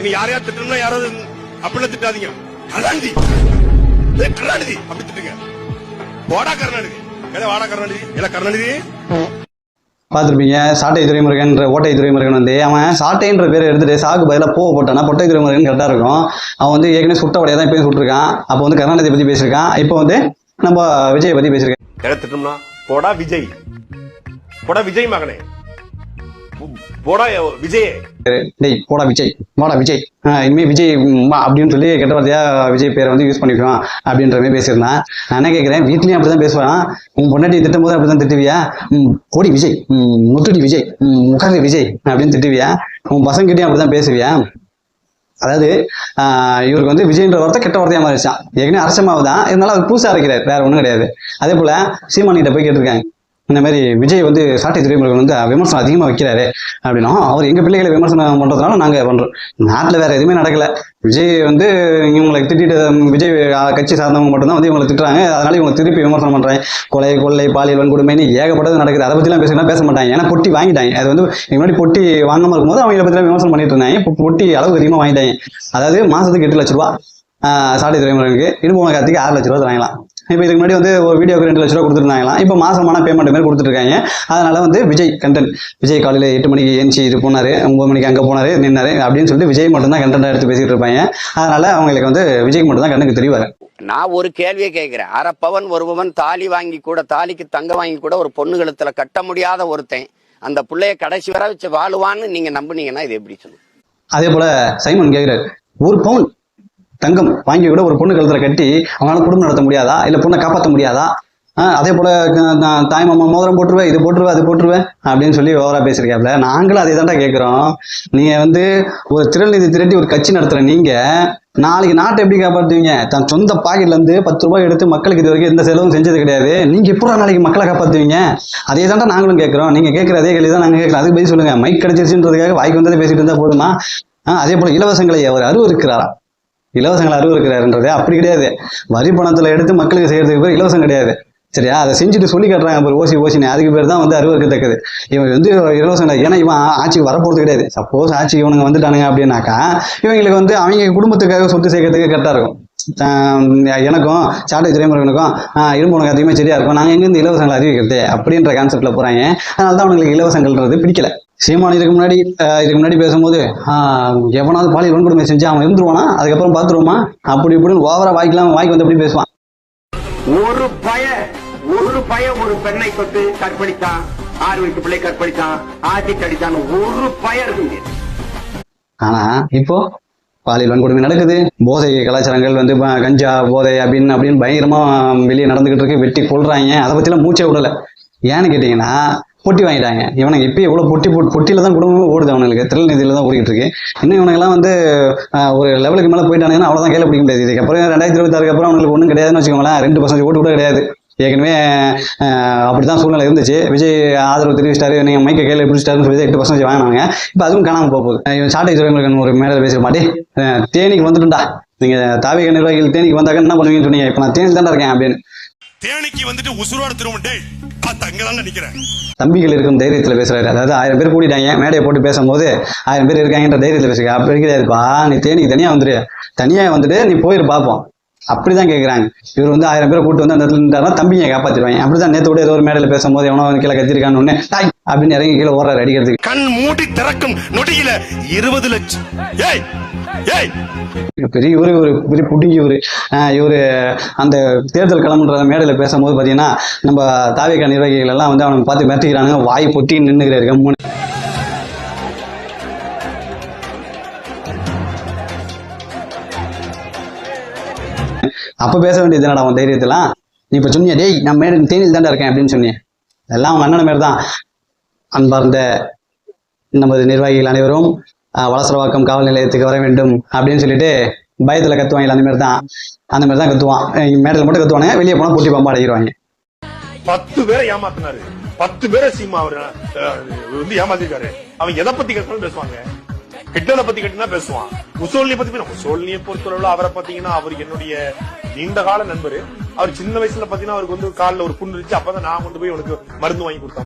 நீ யாரையா திட்டணும்னா யாராவது அப்படிலாம் திட்டாதீங்க. கருணாநிதி கருணாநிதி அப்படி திட்டுங்க. வாடா கருணாநிதி, வாடா கருணாநிதி, இல்ல கருணாநிதி. பார்த்துருப்பீங்க, சாட்டை துரைமுருகன் ஓட்டை துரைமுருகன் வந்து அவன் சாட்டைன்ற பேரை எடுத்துட்டு சாக்கு பதிலாக போட்டானா பொட்டை துரைமுருகன் கரெக்டாக இருக்கும். அவன் வந்து ஏற்கனவே சுட்ட உடையை தான் இப்பயும் சுட்டிருக்கான். அப்போ வந்து கருணாநிதி பற்றி பேசியிருக்கான். இப்போ வந்து நம்ம விஜய் பற்றி பேசியிருக்கேன். திட்டணும்னா போடா விஜய், போடா விஜய் மகனே, போடா விஜய், டேய் போடா விஜய், போடா விஜய், இனிமே விஜய் அப்படின்னு சொல்லி கெட்ட வார்த்தையா விஜய் பேரை வந்து யூஸ் பண்ணிக்குவான் அப்படின்ற மாதிரி பேசியிருந்தான். நான் என்ன கேட்கிறேன், வீட்லயும் அப்படிதான் பேசுவான். உன் பொண்டாட்டி திட்டும் போது அப்படிதான் திட்டுவியா? கோடி விஜய், முத்துடி விஜய், முகாரி விஜய் அப்படின்னு திட்டுவியா? உன் பசங்கிட்டையும் அப்படிதான் பேசுவியா? அதாவது இவருக்கு வந்து விஜய்ன்ற வார்த்தை கெட்ட வார்த்தையா மாறிச்சான். ஏற்கனவே அரசமாவு தான், இருந்தாலும் அவர் பூசா இருக்கிறார், வேற ஒன்றும் கிடையாது. அதே போல சீமானிட்ட போய் கேட்டிருக்காங்க, இந்த மாதிரி விஜய் வந்து சாட்டை துரைமுருகன் வந்து விமர்சனம் அதிகமாக வைக்கிறாரு அப்படின்னா, அவர் எங்க பிள்ளைகளை விமர்சனம் பண்றதுனால நாங்க பண்றோம். நாட்டில் வேற எதுவுமே நடக்கல. விஜய் வந்து இவங்களை திட்டிட்டு, விஜய் கட்சி சார்ந்தவங்க மட்டும்தான் வந்து இவங்களை திட்டுறாங்க, அதனால இவங்க திருப்பி விமர்சனம் பண்றாங்க. கொலை, கொள்ளை, பாலியல் வன்கொடுமைன்னு ஏகப்பட்டது நடக்குது. அதை பத்திலாம் பேச மாட்டாங்க. ஏன்னா பொட்டி வாங்கிட்டாங்க. அது வந்து முன்னாடி பொட்டி வாங்காம இருக்கும்போது அவங்களை பத்தி விமர்சனம் பண்ணிட்டு இருந்தாங்க. இப்போ பொட்டி அளவு அதிகமாக வாங்கிட்டாங்க. அதாவது மாசத்துக்கு 8 லட்ச ரூபா சாட்டை துரைமுருகனுக்கு, இடுப்பு கார்த்திக்கு 6 லட்ச ரூபா தராங்களாம். இப்போ இதுக்கு முன்னாடி வந்து ஒரு வீடியோக்கு 2 லட்ச ரூபா கொடுத்துருந்தாங்களாம். இப்போ மாசமான பேமெண்ட் மாதிரி கொடுத்துட்டு இருக்காங்க. அதனால வந்து விஜய் கண்டென்ட், விஜய் காலையில் 8 மணிக்கு ஏஞ்சி இது போனாரு, 9 மணிக்கு அங்கே போனாரு, நின்னாரு அப்படின்னு சொல்லிட்டு விஜய் மட்டும் தான் கண்டென்ட்டாக எடுத்து பேசிட்டு இருப்பாங்க. அதனால அவங்களுக்கு வந்து விஜய் மட்டும் தான் கண்ணுக்கு தெரிவாரு. நான் ஒரு கேள்வியை கேட்கிறேன். அரைப்பவன் ஒருவன் தாலி வாங்கி கூட, தாலிக்கு தங்க வாங்கி கூட ஒரு பொண்ணு கழுத்துல கட்ட முடியாத ஒருத்தன் அந்த பிள்ளைய கடைசி வர வச்சு வாழுவான்னு நீங்க நம்புனீங்கன்னா இது எப்படி சொல்லுங்க? அதே போல சைமன் கேட்கிறாரு, 1 பவுன் தங்கம் வாங்கி கூட ஒரு பொண்ணு கழுத்துல கட்டி அவங்களால குடும்பம் நடத்த முடியாதா? இல்ல பொண்ணை காப்பாற்ற முடியாதா? அதே போல தாய் மாமா மோதிரம் போட்டுருவேன், இது போட்டுருவேன், அது போட்டுருவேன் அப்படின்னு சொல்லி ஓவரா பேசியிருக்காப்ல. நாங்களும் அதே தாண்டா கேட்கிறோம். நீங்க வந்து ஒரு திரள்நிதி திரட்டி ஒரு கட்சி நடத்துற நீங்க நாளைக்கு நாட்டை எப்படி காப்பாற்றுவீங்க? தன் சொந்த பாக்கெட்ல இருந்து 10 ரூபாய் எடுத்து மக்களுக்கு இது வரைக்கும் எந்த செலவும் செஞ்சது கிடையாது. நீங்க எப்படா நாளைக்கு மக்களை காப்பாற்றுவீங்க? அதே தாண்டா நாங்களும் கேட்கிறோம். நீங்க கேட்கிற அதே கேள்வி தான் நாங்க கேட்கிறோம். அதுக்கு பதில் சொல்லுங்க. மைக் கிடைச்சிருச்சுன்றதுக்காக வாய்க்கு வந்ததை பேசிட்டு இருந்தா போதுமா? அதே போல இலவசங்களை அவர் அருவருக்கிறாரா? இலவசங்களை அருவருக்கிறாருன்றது அப்படி கிடையாது. வரி பணத்துல எடுத்து மக்களுக்கு செய்யறதுக்கு பேர் இலவசம் கிடையாது. சரியா? அதை செஞ்சுட்டு சொல்லி காட்டுறாங்க ஓசினு, அதுக்கு பேர் தான் வந்து அருவருக்கத்தக்கது. இவங்க வந்து இலவசம் கிடையாது. ஏன்னா இவன் ஆட்சிக்கு வரப்போறது கிடையாது. சப்போஸ் ஆட்சிக்கு இவனுங்க வந்துட்டானுங்க அப்படின்னாக்கா இவங்களுக்கு வந்து அவங்க குடும்பத்துக்காக சொத்து சேர்க்கறதுக்கு கரெக்டா இருக்கும். எனக்கும் சாட்டை துரைமுருகனுக்கும் இரும்பு அதிகமாக சரியா இருக்கும். நாங்கள் எங்கேருந்து இலவசங்களை அறிவிக்கிறது அப்படின்ற கான்செப்ட்ல போறாங்க. அதனால தான் அவங்களுக்கு இலவசங்கள்ன்றது பிடிக்கல. சீமான் இதுக்கு முன்னாடி பேசும்போது எவனாவது பாலியல் வன்கொடுமை செஞ்சா அவன் இருந்துருவானா, அதுக்கப்புறம் பாத்துருவோமா, அப்படி இப்படின்னு ஓவரா வாய்க்கு வந்து அப்படி பேசுவான். ஒரு பய ஒரு பெண்ணை தொட்டு கற்பழித்தான், 6 வயசு பிள்ளை கற்பழித்தான், ஆட்சி அடித்தான், ஒரு பய இருக்கு. ஆனா இப்போ பாலியல் வன்கொடுமை நடக்குது, போதை கலாச்சாரங்கள் வந்து கஞ்சா போதை அப்படின்னு பயங்கரமா வெளியே நடந்துகிட்டு இருக்கு, வெட்டி கொள்றாங்க. அதை பத்திலாம் மூச்சே விடல. ஏன்னு கேட்டீங்கன்னா பொட்டி வாங்கிட்டாங்க. இவனுக்கு இப்போ எவ்வளோ பொட்டியில தான் குடும்பமே ஓடுது. அவனுக்கு திரள்நிதியில தான் ஓடிக்கிட்டு இருக்கு. இன்னும் இவனுங்கெல்லாம் வந்து ஒரு லெவலுக்கு மேலே போயிட்டானுங்கன்னா அவ்வளோதான் கையில் பிடிக்க முடியாது. இதுக்கப்புறம் 2026 அப்புறம் அவங்களுக்கு ஒன்றும் கிடையாதுன்னு வச்சுக்கோங்களேன். 2% ஓட்டு கூட கிடையாது. ஏற்கனவே அப்படித்தான் சூழ்நிலை இருந்துச்சு. விஜய் ஆதரவு தெரிவிச்சிட்டாரு, நீங்க மைக்க கையில் பிடிச்சிட்டாருன்னு சொல்லி 8% வாங்கினாங்க. இப்போ அதுவும் காணாம போகுது. இவன் சாட்டை துரைமுருகன் ஒரு மேடையில் பேச மாட்டே, தேனிக்கு வந்துட்டுண்டா, நீங்க தாவேக நிர்வாகிகள் தேனிக்கு வந்தாக்க என்ன பண்ணுவீங்கன்னு சொன்னீங்க. இப்போ நான் தேனிக்கு தாண்டா இருக்கேன் அப்படின்னு. தேனிக்கு வந்துட்டு உசுரோட திரும்ப தம்பிகள் இருக்கும் தைரியத்துல பேசுறாரு. அதாவது 1000 பேர் கூட்டிட்டாங்க, மேடையை போட்டு பேசும்போது 1000 பேர் இருக்காங்கன்ற தைரியத்துல பேசுறேன். அப்படி கிடையாதுப்பா, நீ தேனிக்கு தனியா வந்துட்டு நீ போயிரு பார்ப்போம் அப்படிதான் கேட்குறாங்க. இவர் வந்து 1000 பேரை கூட்டு வந்து அந்த இடத்துல நின்றாருன்னா தம்பியை காப்பாற்றிடுவாங்க. அப்படிதான் நேற்று கூட ஏதோ ஒரு மேடையில் பேசும்போது எவனோ கீழே கத்திருக்கான்னு ஒண்ணு டாய் அப்படின்னு இறங்கி கீழே ஓடுறாரு அடிக்கிறதுக்கு. கண் மூடி திறக்கும் நொடியில 20 லட்சம் பெரிய ஒரு பெரிய புடுங்கி இவரு அந்த தேர்தல் கிளம்புன்ற மேடையில பேசும்போது பாத்தீங்கன்னா நம்ம தாவேக நிர்வாகிகள் எல்லாம் வந்து அவனை பார்த்து மிரட்டிக்கிறானுங்க. வாய் பொட்டி நின்னுகிறாரு கம்முன்னு. அப்ப பேச வேண்டியது என்னடா அவன் தைரியத்தெல்லாம்? நீ இப்ப சொன்னியா, டேய் நான் மேடம் தேனியில் தாண்டா இருக்கேன் அப்படின்னு சொன்னேன். எல்லாம் அவங்க அண்ணன் மாரி தான். அன்பார்ந்த நமது நிர்வாகிகள் அனைவரும் வலசரவாக்கம் காவல் நிலையத்துக்கு வர வேண்டும் அப்படின்னு சொல்லிட்டு பயத்துல கத்துவாங்க. அந்த மாதிரி தான் கத்துவான். மேடையில் மட்டும் கத்துவானுங்க, வெளியே போனா பூட்டி பாம்பா அடைக்கிறாங்க. 10 பேரை ஏமாத்தினாரு, 10 பேரை சீமா அவரு வந்து ஏமாத்திருக்காரு. அவன் எதை பத்தி கட்டினாலும் பேசுவாங்க. ஹிட்லரை பத்தி கட்டினா பேசுவான். முசோலினியை பத்தி முசோலினியை பொறுத்தளவுல அவரை பாத்தீங்கன்னா அவருக்கு என்னுடைய நீண்ட கால நண்பரு. அவர் சின்ன வயசுல பாத்தீங்கன்னா அவருக்கு வந்து காலில் ஒரு புண்ணு இருந்துச்சு. அப்பதான் நான் கொண்டு போய் உனக்கு மருந்து வாங்கி கொடுத்தேன்.